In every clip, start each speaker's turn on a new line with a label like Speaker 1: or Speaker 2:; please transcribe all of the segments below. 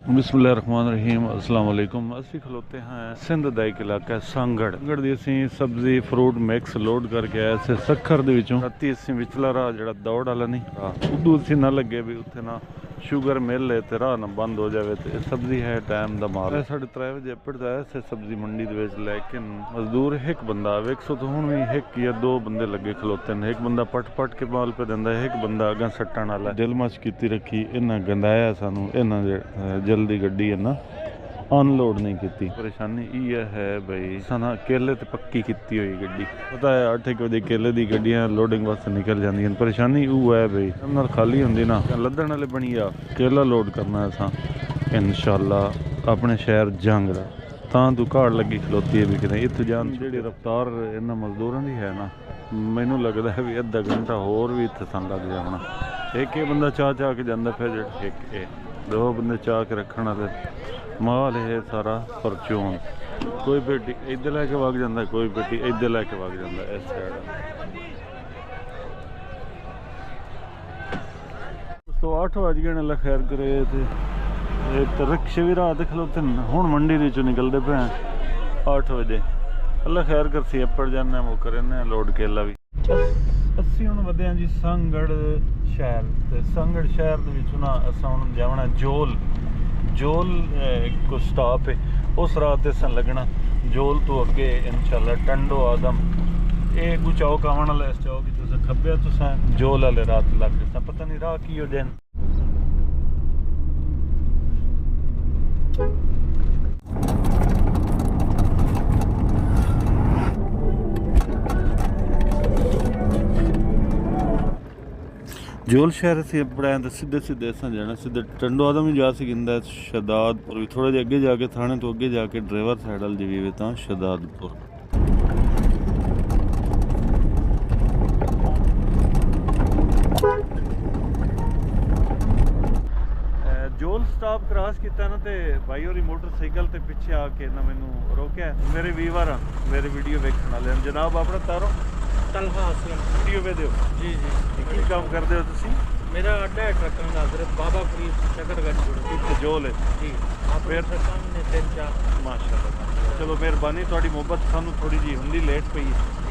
Speaker 1: बिस्मिल्लाहिर्रहमानिर्रहीम अस्सलाम वालेकुम। असी खलोते हैं सिंध का एक इलाका है सांगड़ की असी सब्जी फ्रूट मिक्स लोड करके आए थे सखर दे विचों। राती असी विचला राह जिहड़ा दौड़ वाला नहीं उदू असी ना लगे भी उत्थे ना शुगर मिल है तो राह ना बंद हो जाए। तो सब्जी है टाइम का माल। साढ़े 3 बजे एपड़ आए थे सब्जी मंडी दे विच, लेकिन मजदूर एक बंदा वेख सो तो हुण भी एक या दो बंदे लगे खलोते हैं। एक बंदा पट पट के माल पे दिंदा, एक बंदा अगां सट्टण वाला। दिल मच कीती रखी इन्हां गंदाया सानू इन्हां जल्दी गड्डी है ना अनलोड नहीं की। परेशानी ये है भाई साना केले तो पक्की की हुई गड्डी, पता है 8 बजे केले दी गड्डियां लोडिंग वास्ते निकल जांदियां। परेशानी वो है भाई नाल खाली होंदी ना लद्दण वाले बनी आ केला लोड करना असां इंशाअल्लाह अपने शहर जंग दा तां तू घाड़ लगी खलोती है भी कि इत्थों जान जी रफ्तार इन्हां मजदूरों की है ना मैनू लगता है भी अद्धा घंटा होर भी इत्थे सन लग जाना। एक बंदा चाह चाह के जांदा, फिर एक दो बंदे चाह के रखने वाले माल है सारा परचून। कोई पेटी इधर लैके वग जाता, कोई पेटी इधर लैके वग जाता। इस साइड तो 8 बज गए अल्लाह खैर करे। तो रिक्शे भी रात खलोते हूँ मंडी चो निकलते पे 8 बजे। अल्लाह खैर करसी एपड़ जाने वो करें लोड केला भी। असी हूँ वधे जी सांगड़ शहर। तो सांगड़ शहर ना असा हूँ जाना जोल जोल को स्टॉप है उस राह ते असा लगना। जोल तो अगे इंशाल्लाह टंडो आदम ये कोई चौक आने वाला। इस चौक तुस खब्बे तुस जोल वाले रात लग गए। पता नहीं राह की हो जाए। जोल शहर से बड़ा तो सीधे सीधे असा जाना सीधे टंडो आदम ही जा सकता। शहदादपुर भी थोड़ा जिहा अगे जाके थाने तो अगे जाके ड्राइवर साइड वाल जी भी तो शहदादपुर। जोल स्टॉप क्रॉस किया ना तो भाई और मोटरसाइकिल ते पिछे आके ना मैनू रोकया। मेरे वीवर मेरे वीडियो वेखण वाले जनाब अपना तारो वीडियो पे दो जी जी की काम करते हो तुसी?
Speaker 2: मेरा अड्डा है ट्रकों का हजरत बाबा फरीद शकरगढ़
Speaker 1: जोल है
Speaker 2: जी। फिर सामने 3-4
Speaker 1: माशाअल्लाह। चलो मेहरबानी थोड़ी मोहब्बत सानू थोड़ी जी होंगी लेट पई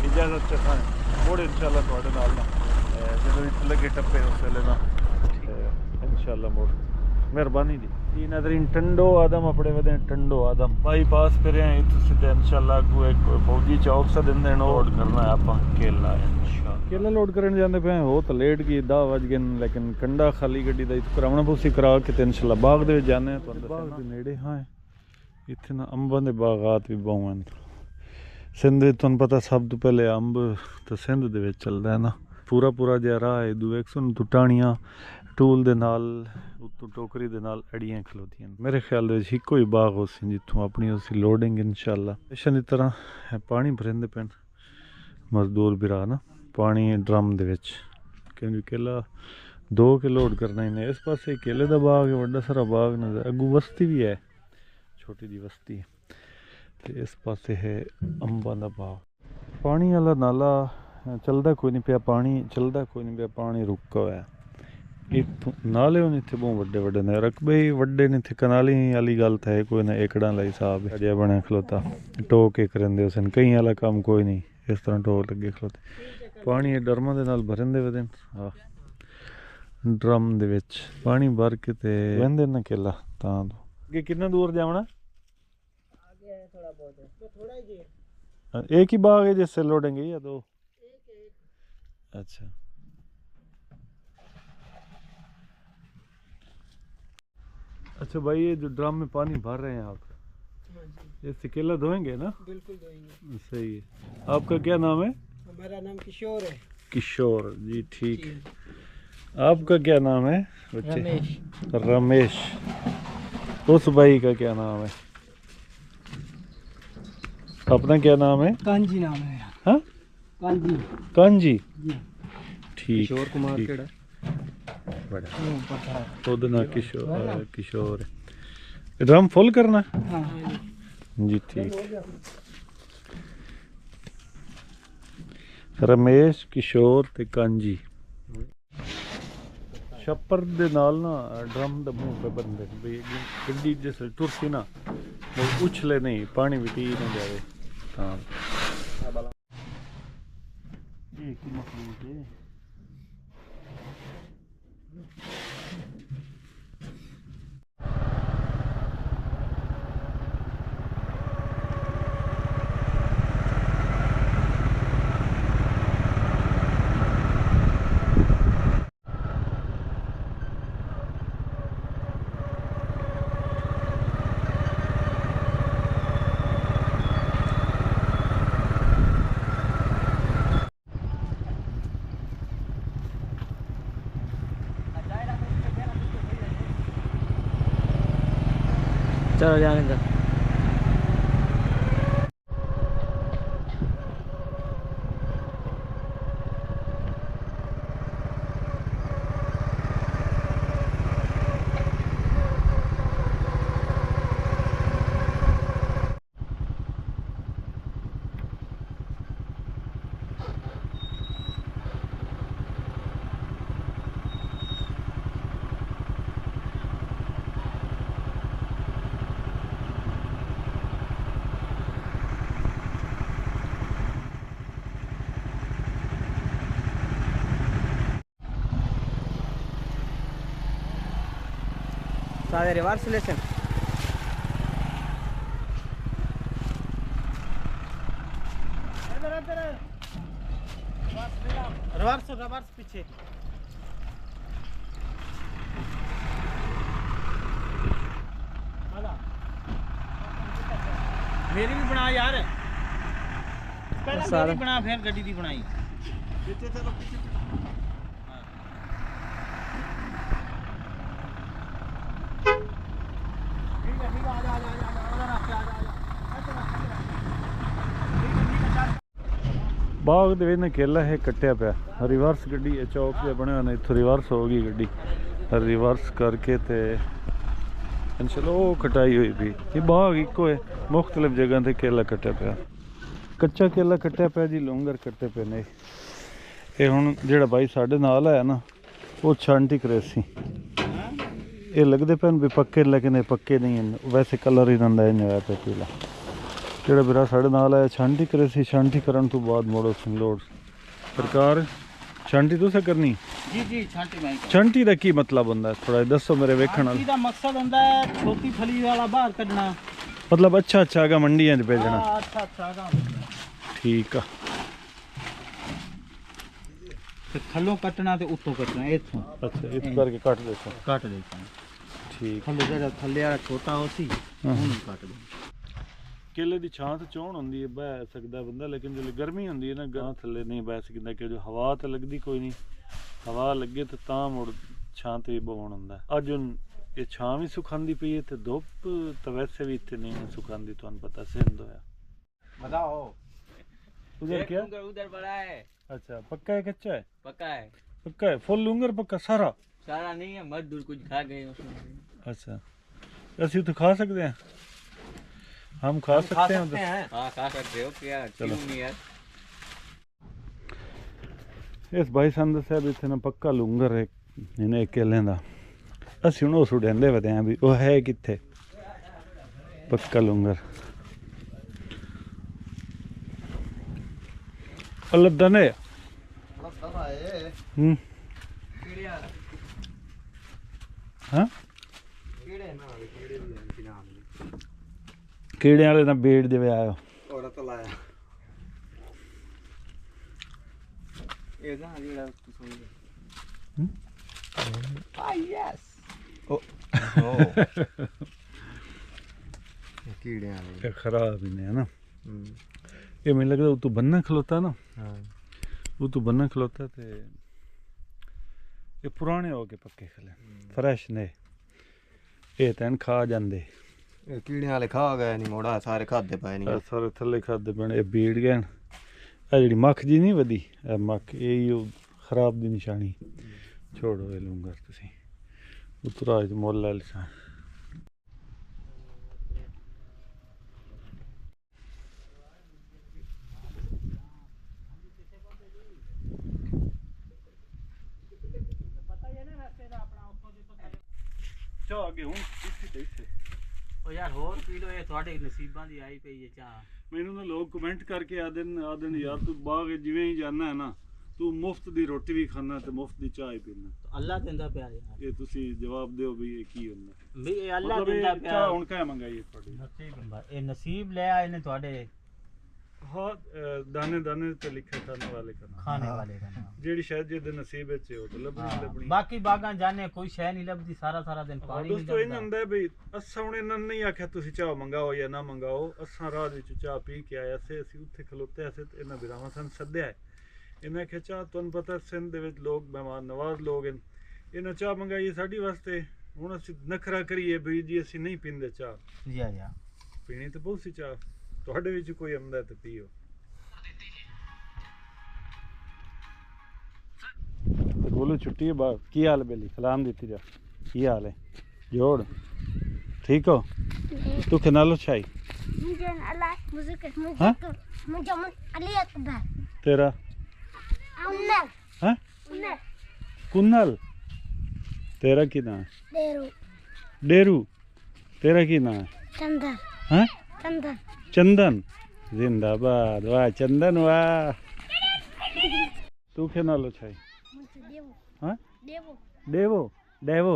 Speaker 1: इजाजत च थोड़े इंशाल्लाह थोड़े नाल ना जो इस लगे टप्पे उस वेले ना इंशाल्लाह मोड़ मेहरबानी जी। तीन नजरीन टंडो आदम अपने वधे टंडो आदम बाईपास फिर इतों सीधे इंशाल्लाह अगू एक फौजी चौक से दिन लोड करना है आप केला केला लोड करने जाते पे हो तो लेट गई 10 बज गए। लेकिन कंडा खाली गड्डी का इतों करावना पूसी करा के इंशाल्लाह बाग दे जाने बाग के नेड़े। हाँ इतने ना अंबां दे बागात भी बहुत हैं सिंध। तुहानू पता सब तो पहले अंब तो सिंध दे विच चलदा है ना। पूरा पूरा जिहा राह है दू एक सुन टुटाणियां टूल दे नाल उत्तों टोकरी दे नाल अड़ियां खलोतियां। मेरे ख्याल दे इक्को ही बाग हो सी जितों अपनी उसी लोडिंग इंशाल्लाह इस तरह पानी भरेंदे पैन मजदूर बिरा ना पानी ड्रम दे विच क्योंकि केला 2 के लोड करना ही नहीं। इस पासे केले दा बाग है बड़ा सारा बाग नजर अगू बस्ती भी है छोटी जी बस्ती। तो इस पासे है अंबां दा बाग। पानी वाला नाला चलदा कोई नहीं पिया, पानी चलदा कोई नहीं पिया, पानी रुका हुआ है। इतों नाले होने इतने बहुत वड्डे वड्डे ने रकबे ही वड्डे ने। इतने कनाली वाली गल तो है कोई ना एकड़ा ला हिसाब है बने खलोता टो के करेंदे उसन कई वाला काम कोई नहीं इस तरह टो लगे खलोते। पानी ड्रमां दे नाल भरेंदे वदे हाँ ड्रम दे विच पानी भर के ते वेंदे ना केला तां अगे कितना दूर जावना आगे है थोड़ा बहुत है तो थोड़ा ही है। एक ही बाग है जिससे लोडेंगे या दो? एक अच्छा अच्छा भाई ये जो ड्रम में पानी भर रहे हैं आप ये केला धोएंगे ना? बिल्कुल धोएंगे। सही है। आपका क्या नाम है?
Speaker 2: मेरा नाम किशोर है।
Speaker 1: किशोर जी ठीक है। आपका क्या नाम है बच्चे?
Speaker 2: रमेश।
Speaker 1: रमेश। उस भाई का क्या नाम है? अपना क्या नाम है?
Speaker 2: कांजी नाम है।
Speaker 1: हाँ
Speaker 2: कांजी
Speaker 1: कांजी ठीक।
Speaker 2: किशोर कुमार केड़ा
Speaker 1: बड़ा किशोर किशोर ड्रम फुल करना जी ठीक। रमेश किशोर ते कांजी ਛੱਪਰ ਦੇ ਨਾਲ ਨਾ ਡਰਮ ਦਾ ਮੂੰਹ पे ਬੰਦੇ ਵੀ ਗੱਡੀ ਜਿਸ ਤੁਰਸੀ ਨਾ ਉਹ ਉਛਲੇ ਨਹੀਂ, ਪਾਣੀ ਵੀ ਪੀ ਨਾ ਜਾਵੇ ਤਾਂ ਇਹ ਕੀ ਮਖਲੂਕ ਹੈ।
Speaker 2: चलो जाने दो। सारे रिवर्स लेसन रिवर्स रिवर्स पीछे मेरी भी बना यार, पहले मेरी बना फिर गड्डी दी बनाई। पीछे चलो पीछे
Speaker 1: ਬਾਗ ਦੇ ਵਿੱਚ ਨਕੇਲਾ ਇਹ ਕੱਟਿਆ ਪਿਆ, ਰਿਵਰਸ ਗੱਡੀ ਇਹ ਚੌਕ ਤੇ ਬਣਿਆ ਨਾ, ਇੱਥੋਂ ਰਿਵਰਸ ਹੋ ਗਈ ਗੱਡੀ, ਰਿਵਰਸ ਕਰਕੇ ਤੇ ਚਲੋ ਉਹ ਕਟਾਈ ਹੋਈ ਵੀ। ਇਹ ਬਾਗ ਇੱਕੋ ਹੈ, ਮੁਖਤਲਿਫ ਜਗ੍ਹਾ ਤੇ ਕੇਲਾ ਕੱਟਿਆ ਪਿਆ, ਕੱਚਾ ਕੇਲਾ ਕੱਟਿਆ ਪਿਆ ਜੀ, ਲੌਂਗਰ ਕੱਟੇ ਪਏ ਨੇ। ਇਹ ਹੁਣ ਜਿਹੜਾ ਬਾਈ ਸਾਡੇ ਨਾਲ ਆਇਆ ਨਾ ਉਹ ਛਾਂਟੀ ਕਰੇ ਸੀ, ਇਹ ਲੱਗਦੇ ਪੈਣ ਵੀ ਪੱਕੇ, ਲੇਕਿਨ ਇਹ ਪੱਕੇ ਨਹੀਂ ਹਨ, ਵੈਸੇ ਕਲਰ ਹੀ ਰੰਦਾ ਇੰਜ ਹੋਇਆ ਪਿਆ ਪੀਲਾ। ਜਿਹੜਾ ਵੀਰਾ ਸਾਡੇ ਨਾਲ ਆਇਆ ਛਾਂਟੀ ਕਰੇ ਸੀ, ਛਾਂਟੀ ਕਰਨ ਤੋਂ ਬਾਅਦ ਮੋੜੋ ਲੋੜ ਸਰਕਾਰ ਛਾਂਟੀ ਤੁਸੀਂ ਕਰਨੀ
Speaker 2: जी जी छांटी मैं
Speaker 1: ਛਾਂਟੀ ਦਾ ਕੀ ਮਤਲਬ ਹੁੰਦਾ ਥੋੜਾ ਦੱਸੋ ਮੇਰੇ ਵੇਖਣ ਨਾਲ।
Speaker 2: छांटी दा मकसद हुंदा है छोटी फली वाला बाहर कढना,
Speaker 1: मतलब अच्छा अच्छा आगा मंडियां च भेजना।
Speaker 2: अच्छा अच्छा आगा
Speaker 1: ठीक आ,
Speaker 2: ते थल्लों कटना ते उत्तों कटना, इथों
Speaker 1: अच्छा इस करके काट देते हैं।
Speaker 2: काट देता है।
Speaker 1: ठीक
Speaker 2: थल्ले जेड़ा थल्ले वाला छोटा होसी ਉਹਨੂੰ ਕੱਟ ਦੇ।
Speaker 1: केले की छां तो चौन होंदी है, बह सकता बंदा, लेकिन जो गर्मी होंदी है ना गां थल्ले नहीं बह सकता, कि जो हवा तो लगती कोई नहीं, हवा लगे तो तां मुड़ छां ते बौन होंदा। अज हुण ये छां भी सुखांदी पई है ते धुप तो वैसे भी इत्थे नहीं सुखांदी, तुहानू पता सिंध होया।
Speaker 2: बताओ
Speaker 1: उधर क्या
Speaker 2: उधर बड़ा है?
Speaker 1: अच्छा पक्का है कच्चा है?
Speaker 2: पक्का है,
Speaker 1: पक्का है फुल लूंगर पक्का सारा?
Speaker 2: सारा नहीं है, मजदूर कुछ खा गए उसमें।
Speaker 1: अच्छा ਅਸੀਂ तो खा सकते हैं, हम खा सकते हैं।
Speaker 2: हाँ खा सकते हो, क्या क्यों नहीं यार।
Speaker 1: इस भाई सन दस्या भी इत्थे ना पक्का लूंगर है इन्हें केले दा, ਅਸੀਂ ਹੁਣ ਉਸ ਉਡਾਂਦੇ ਵਦੇ ਆਂ ਵੀ ਉਹ ਹੈ ਕਿੱਥੇ ਪੱਕਾ ਲੂੰਗਰ। ਲੱਦਾ ਨੇ ਹਾਂ ਕੀੜੇ ਵਾਲੇ ਨਾਲ ਬੇੜ ਦੇ ਆਇਆ
Speaker 2: ਔਰ ਤਾਂ ਲਾਇਆ ਇਹ ਨਾ ਜਿਹੜਾ ਤੁਸੀਂ ah yes oh कीड़े वाले
Speaker 1: खराब ही नहीं है ना। ये मुझे लगता है तू बनना खलोता ना, वो तू बनना खलोता ते ये पुराने हो गए पक्के खले फ्रेश ने, ये तैन खा जाते
Speaker 2: कीड़े वाले खा गए नहीं, मोड़ा सारे खादे पे नहीं,
Speaker 1: सारे थले खादे पे ये बीड़ गए। जी मक्ख जी नहीं वधी मक्ख, यही खराब की निशानी। छोड़ो ये लूंगर तुसी उतरा मोल लै लिसा। ਅੱਗੇ ਹੁਣ ਇੱਥੇ ਤੇ ਇੱਥੇ
Speaker 2: ਉਹ ਯਾਰ ਹੋਰ ਪੀ ਲੋ, ਇਹ ਤੁਹਾਡੇ ਨਸੀਬਾਂ ਦੀ ਆਈ ਪਈ ਹੈ ਚਾਹ।
Speaker 1: ਮੈਨੂੰ ਨਾ ਲੋਕ ਕਮੈਂਟ ਕਰਕੇ ਆਦਨ ਯਾਰ ਤੂੰ ਬਾਗ ਜਿਵੇਂ ਹੀ ਜਾਣਾ ਹੈ ਨਾ, ਤੂੰ ਮੁਫਤ ਦੀ ਰੋਟੀ ਵੀ ਖਾਣਾ ਤੇ ਮੁਫਤ ਦੀ ਚਾਹ ਹੀ ਪੀਣਾ।
Speaker 2: ਅੱਲਾ ਦਿੰਦਾ ਪਿਆ ਯਾਰ,
Speaker 1: ਇਹ ਤੁਸੀਂ ਜਵਾਬ ਦਿਓ ਵੀ ਇਹ ਕੀ ਹੁੰਦਾ
Speaker 2: ਵੀ ਇਹ ਅੱਲਾ
Speaker 1: ਮਤਲਬ
Speaker 2: ਦਿੰਦਾ
Speaker 1: ਇਹ
Speaker 2: ਪਿਆ।
Speaker 1: ਚਾਹ ਹੁਣ ਕਿਆ ਮੰਗਾਈ ਤੁਹਾਡੀ?
Speaker 2: ਨਸੀਬ ਹੁੰਦਾ, ਇਹ ਨਸੀਬ ਲੈ ਆਏ ਨੇ ਤੁਹਾਡੇ
Speaker 1: ਹਾਂ ਦਾਣੇ ਦਾਣੇ ਤੇ ਲਿਖਿਆ ਖਾਣੇ ਵਾਲੇ ਦਾ ਨਾਮ,
Speaker 2: ਖਾਣੇ ਵਾਲੇ ਦਾ ਨਾਮ।
Speaker 1: ਜਿਹੜੀ ਸ਼ਾਇਦ ਜਿਹਦੇ ਨਸੀਬ ਵਿੱਚ ਹੈ ਉਹ ਤਾਂ ਲੱਭਣੀ ਲੱਭਣੀ।
Speaker 2: ਬਾਕੀ ਬਾਗਾਂ ਜਾਣੇ ਕੋਈ ਸ਼ੈ ਨਹੀਂ ਲੱਭਦੀ, ਸਾਰਾ ਦਿਨ ਪਾਣੀ ਨਹੀਂ
Speaker 1: ਦੋਸਤੋ ਇਹ
Speaker 2: ਲੱਭਦਾ।
Speaker 1: ਹੁੰਦਾ ਵੀ ਅਸਾਂ ਹੁਣ ਇਹਨਾਂ ਨੇ ਨਹੀਂ ਆਖਿਆ ਤੁਸੀਂ ਚਾਹ ਮੰਗਾਓ ਜਾਂ ਨਾ ਮੰਗਾਓ, ਅਸਾਂ ਰਾਹ ਵਿੱਚ ਚਾਹ ਪੀ ਕੇ ਆਏ ਅਸੀਂ ਉੱਥੇ ਖਲੋਤੇ ਅਸੀਂ ਤੇ ਇਹਨਾਂ ਬਿਰਾਵਾਂ ਸਾਨੂੰ ਸੱਦਿਆ। ਇਹਨਾਂ ਆਖਿਆ ਚਾਹ ਤੁਹਾਨੂੰ ਪਤਾ ਸਿੰਧ ਦੇ ਵਿੱਚ ਲੋਕ ਮਹਿਮਾਨ ਨਵਾਜ਼ ਲੋਕ ਹਨ, ਇਹਨਾਂ ਚਾਹ ਮੰਗਾਈ ਸਾਡੀ ਵਾਸਤੇ। ਹੁਣ ਅਸੀਂ ਨਖਰਾ ਕਰੀਏ ਵੀ ਜੀ ਅਸੀਂ ਨਹੀਂ ਪੀਂਦੇ ਚਾਹ।
Speaker 2: ਜੀ ਆ
Speaker 1: ਪੀਣੀ ਤਾਂ ਬਹੁਤ ਸੀ ਚਾਹ, ਤੁਹਾਡੇ ਵਿੱਚ ਕੋਈ ਆਉਂਦਾ ਤੇ ਪੀਓ। बोलो छुट्टी है बाप की हाल है बेली सलाम देती जा की हाल है जोड़ ठीक हो तू खनालो छाई हाँ तेरा हाँ कुन्नल तेरा की ना है डेरू तेरा की ना है हाँ चंदन जिंदाबाद वाह चंदन वाह तू खनालो छाई हाँ डेवो डेवो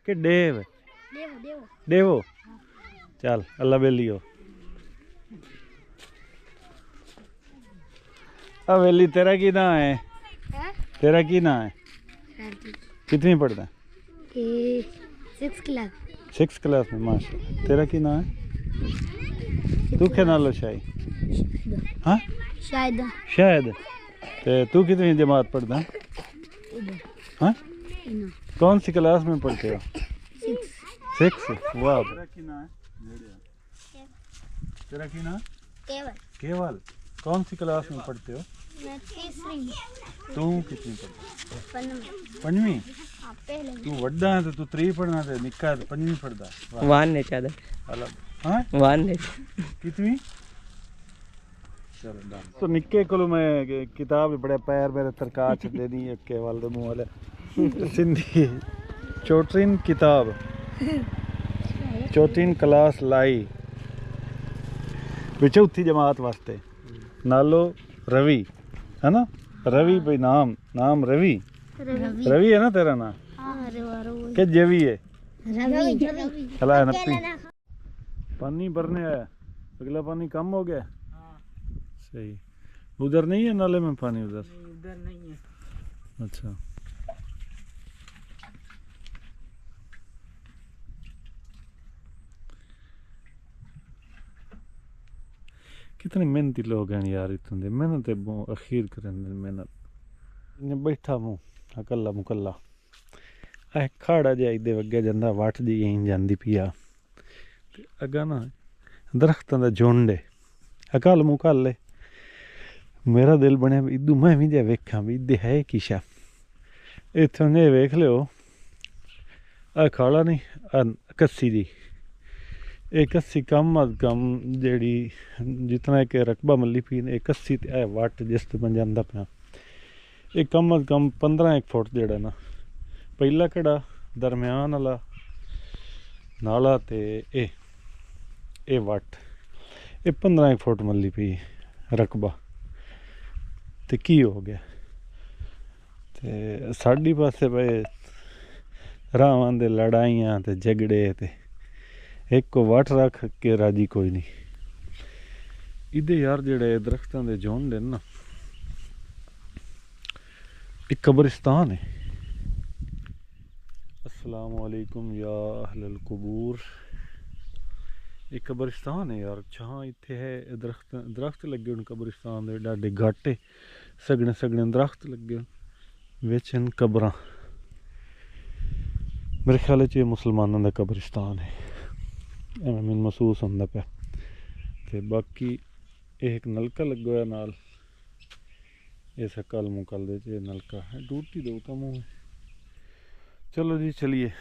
Speaker 1: के डेव डेवो चल अल्लाह बेली हो। अब बेली तेरा की ना है? तेरा की ना है? कितनी पढ़ता है? 6 क्लास में माशा। तेरा की ना है? तू क्या नाम लो शाही? हाँ शायद ते तू कितनी जमात पढ़ता है? हाँ कौन सी क्लास में पढ़ते हो? 6 वाह। तेरा की ना है? तेरा की ना? केवल। कौन सी क्लास में पढ़ते हो?
Speaker 3: मैं तीसरी।
Speaker 1: तू कितनी पढ़ती?
Speaker 3: पंजवीं।
Speaker 1: पंजवीं। तू वड्डा है तो तू 3 पढ़ना थे, निक्का है तो पंजवीं पढ़ता।
Speaker 4: वान ने चादर
Speaker 1: अलग हाँ
Speaker 4: वान ने
Speaker 1: कितनी? चलो तो निक्के को मैं किताब बड़े पैर मेरे तरका दे दी केवल दे मुंह वाले सिंधी चोटीन किताब 14 क्लास लाई चौथी जमात वास्ते नालो रवि है ना? रवि भाई नाम रवि रवि है ना तेरा नाम? के जेवी है? चला नप्पी पानी भरने आया, अगला पानी कम हो गया। सही उधर नहीं है नाले में पानी?
Speaker 2: उधर नहीं है।
Speaker 1: अच्छा कितने मेहनती लोग हैं यार, इतने मेहनत अखीर करें मेहनत। बैठा मूँ अकला मुकला खाड़ा जा इदे अगे जाता वट जी यहीं जाती पिया अगा ना दरख्तों का झुंड है अकल मुकल है। मेरा दिल बनया इदू मैं भी जा वेखा भी इदे है किशा इतों ने वेख लो आ खाला नहीं आ कस्सी जी एक कस्सी कम अज कम जी जितना एक रकबा मल्ली पी ने एक कस्सी वट जिस बन जाता पाया एक कम अज कम 15 फुट जड़ा ना पहला घड़ा दरम्यान वाला नाला ते ए वट ये 15 फुट मल्ली पी रकबा ते की हो गया ते साड़ी पासे पे रावां दे लड़ाइयां ते झगड़े ते एक को वट रख के राजी कोई नहीं। इदे यार जेड़े दरख्तां दे झुंड है ना एक कब्रिस्तान है। अस्सलाम वालेकुम या अहलल कुबूर। एक कब्रिस्तान है यार जहाँ इत्थे है दरख्त लगे हुन कब्रिस्तान दे डाडे घाटे सगने सगने दरख्त लगे विच इन कब्रां। मेरे ख्याल च मुसलमानों का कब्रिस्तान है मैनू महसूस होंदा पिया। ते बाकी एक नलका लगा हुआ नाल इस कल मुकल दे नलका है टूटी दो तो मुँह। चलो जी चलिए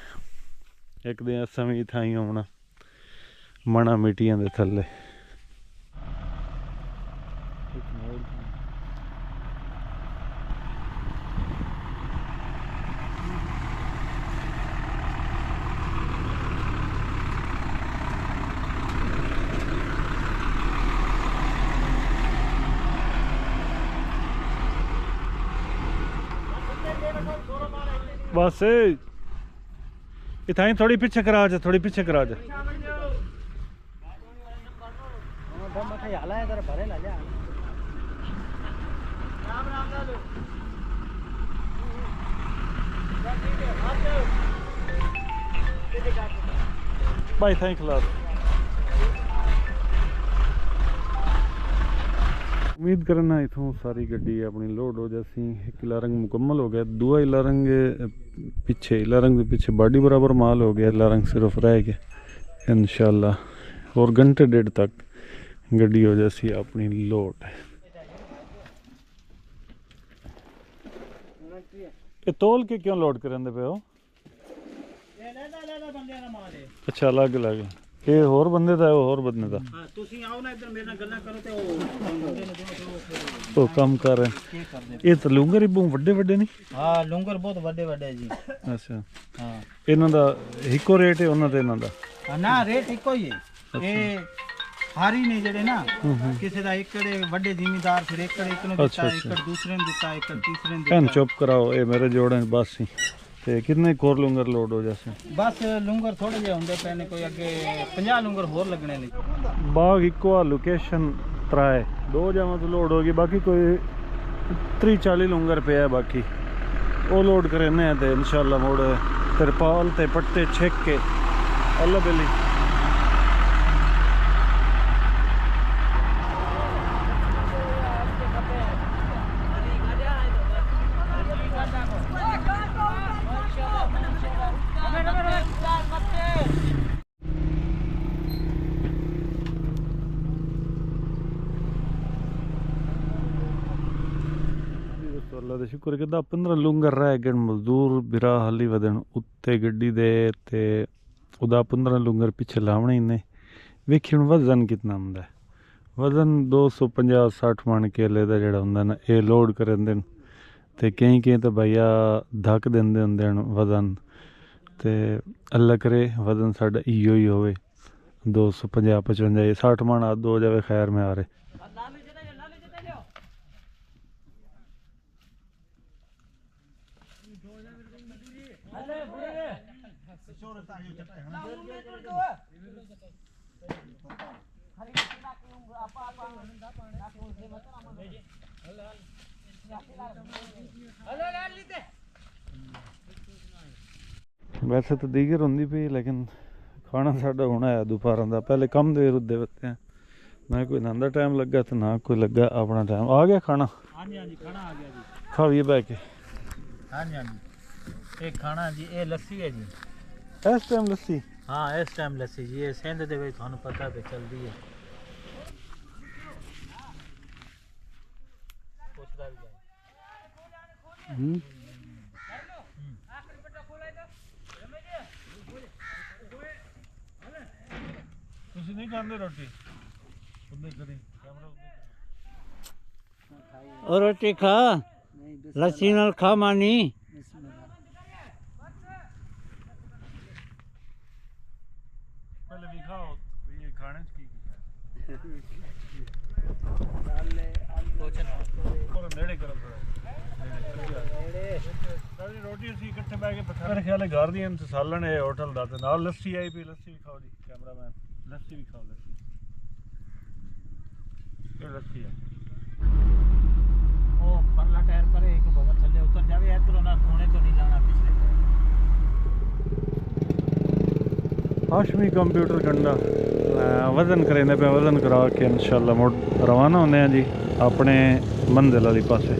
Speaker 1: एक दिन असां भी थाई आउणा मना मिट्टियां दे थल्ले। बस इतना ही थोड़ी पीछे करा जा, थोड़ी पीछे करा जा। भाई थैंक खिला उम्मीद करना इथों सारी गड्डी अपनी लोड हो जासी। एक इला रंग मुकम्मल हो गया, दूआ इला रंग पीछे, इला रंग के पीछे बॉडी बराबर माल हो गया, इला रंग सिर्फ रह गया इंशाल्लाह। और घंटे डेढ़ तक गड्डी हो जासी अपनी लोड। ये तोल के क्यों लोड करंदे पे हो? अच्छा अलग अलग ये होर बंदे दा होर बंदे दा।
Speaker 2: हां ਤੁਸੀਂ ਆਓ ਨਾ ਇੱਧਰ ਮੇਰੇ ਨਾਲ ਗੱਲਾਂ ਕਰੋ ਤੇ
Speaker 1: ਉਹ ਕੰਮ ਕਰ ਰਹੇ। ਇਹ ਤਾਂ ਲੂੰਗਰ ਹੀ ਬਹੁਤ ਵੱਡੇ ਵੱਡੇ ਨਹੀਂ?
Speaker 2: ਹਾਂ ਲੂੰਗਰ ਬਹੁਤ ਵੱਡੇ ਵੱਡੇ ਜੀ।
Speaker 1: ਅੱਛਾ
Speaker 2: ਹਾਂ
Speaker 1: ਇਹਨਾਂ ਦਾ ਇੱਕੋ ਰੇਟ ਹੈ ਉਹਨਾਂ ਤੇ ਇਹਨਾਂ ਦਾ?
Speaker 2: ਨਾ ਰੇਟ ਇੱਕੋ ਹੀ ਹੈ। ਇਹ ਹਾਰੀ ਨੇ ਜਿਹੜੇ ਨਾ ਕਿਸੇ ਦਾ ਏਕੜੇ ਵੱਡੇ ਜ਼ਿਮੀਂਦਾਰ ਫਿਰ ਏਕੜ ਇੱਕ ਨੂੰ ਦਿੱਤਾ, ਏਕੜ ਦੂਸਰੇ ਨੂੰ ਦਿੱਤਾ, ਏਕੜ ਤੀਸਰੇ ਨੂੰ ਦਿੱਤਾ।
Speaker 1: ਕਹਿਣ ਚੁੱਪ ਕਰਾਓ ਇਹ ਮੇਰੇ ਜੋੜਾਂ ਚ ਬਸ ਹੀ। ਤੇ ਕਿੰਨੇ ਕੋਰ ਲੂੰਗਰ ਲੋਡ ਹੋ ਜਾਸੇ?
Speaker 2: ਬਸ ਲੂੰਗਰ ਥੋੜੇ ਜਿਹੇ ਹੁੰਦੇ ਪਏ ਨੇ, ਕੋਈ ਅੱਗੇ 50 ਲੂੰਗਰ ਹੋਰ ਲੱਗਣੇ ਨੇ।
Speaker 1: ਬਾਗ ਇੱਕੋ ਆ ਲੋਕੇਸ਼ਨ ਤਰਾਏ ਦੋ ਜਾਵਾਂ ਤੋਂ ਲੋਡ ਹੋ ਗਈ, ਬਾਕੀ ਕੋਈ 30-40 ਲੂੰਗਰ ਪਿਆ ਬਾਕੀ ਉਹ ਲੋਡ ਕਰਨੇ ਤੇ ਇਨਸ਼ਾਅੱਲਾ ਮੋੜ ਤਰਪਾਲ ਤੇ ਪੱਟੇ ਛੇਕ ਕੇ ਅੱਲਾ ਬੇਲੀ। ਅੱਲਾ ਦਾ ਸ਼ੁਕਰ ਕਿਦਾ 15 ਲੂੰਗਰ ਰਹਿ ਗਏ, ਮਜ਼ਦੂਰ ਬਿਰਾ ਹਾਲੀ ਵਧਣ ਉੱਤੇ ਗੱਡੀ ਦੇ ਤੇ ਉਹਦਾ 15 ਲੂੰਗਰ ਪਿੱਛੇ ਲਾਉਣੇ ਹੀ ਨੇ। ਵੇਖੀ ਹੁਣ ਵਜ਼ਨ ਕਿੰਨਾ ਹੁੰਦਾ, ਵਜ਼ਨ 250-60 ਮਣ ਕੇਲੇ ਦਾ ਜਿਹੜਾ ਹੁੰਦਾ ਨਾ ਇਹ ਲੋਡ ਕਰਨ ਦੇ ਤੇ ਕਈ ਤਾਂ ਭਈਆ ਧੱਕ ਦਿੰਦੇ ਹੁੰਦੇ ਹਨ ਵਜ਼ਨ। ਤੇ ਅੱਲਾ ਕਰੇ ਵਜ਼ਨ ਸਾਡਾ ਇਹੋ ਹੀ ਹੋਵੇ 250-55 60 ਮਣ ਅੱਧ ਹੋ ਜਾਵੇ ਖੈਰ ਮੈਂ ਆ ਰਹੇ। वैसे तो दीगर होंगी पी लेकिन खाना साडा होना है दोपहर का। पहले कम देर उदे बत्ते ना कोई नांदा टाइम लगा तो ना कोई लगा अपना टाइम आ गया खाना।
Speaker 2: हाँ जी हाँ जी खाना आ गया जी।
Speaker 1: खाइए बह के।
Speaker 2: हाँ जी हाँ जी ये खाना जी ये लस्सी है जी।
Speaker 1: इस टाइम लस्सी?
Speaker 2: हाँ इस टाइम लस्सी जी ये सिंध दे विच थानू पता पे चलदी है। पुछदा भी जाए।
Speaker 1: तुसी नहीं खाते रोटी?
Speaker 3: और रोटी खा लस्सी नाल खा मानी।
Speaker 1: पहले भी खाओ ये खाने की और नेड़े करो थोड़ा सारी रोटी ਅਸੀਂ ਇਕੱਠੇ ਬੈ ਕੇ ਪੱਥਰ ਮੇਰੇ ਖਿਆਲ ਹੈ ਘਰ ਦੀ ਇੰਤ ਸਾਲਣ ਹੈ ਹੋਟਲ ਦਾ ਤੇ ਨਾਲ ਲੱਸੀ ਆਈ ਪਈ। ਲੱਸੀ ਵੀ ਖਾਓ ਜੀ ਕੈਮਰਾਮੈਨ, ਲੱਸੀ ਵੀ ਖਾਓ। ਲੱਸੀ ਇਹ ਲੱਸੀ ਹੈ
Speaker 2: ओ परला टायर पर एक बहुत थल्ले उतर जावे इधरों ना कोने तो नहीं जाना पिछले
Speaker 1: हाशमी कंप्यूटर गंडा वजन करेंगे पे वजन करा के इंशाल्लाह मुड़ रवाना होने हैं जी अपने मंजिल वाली पासे।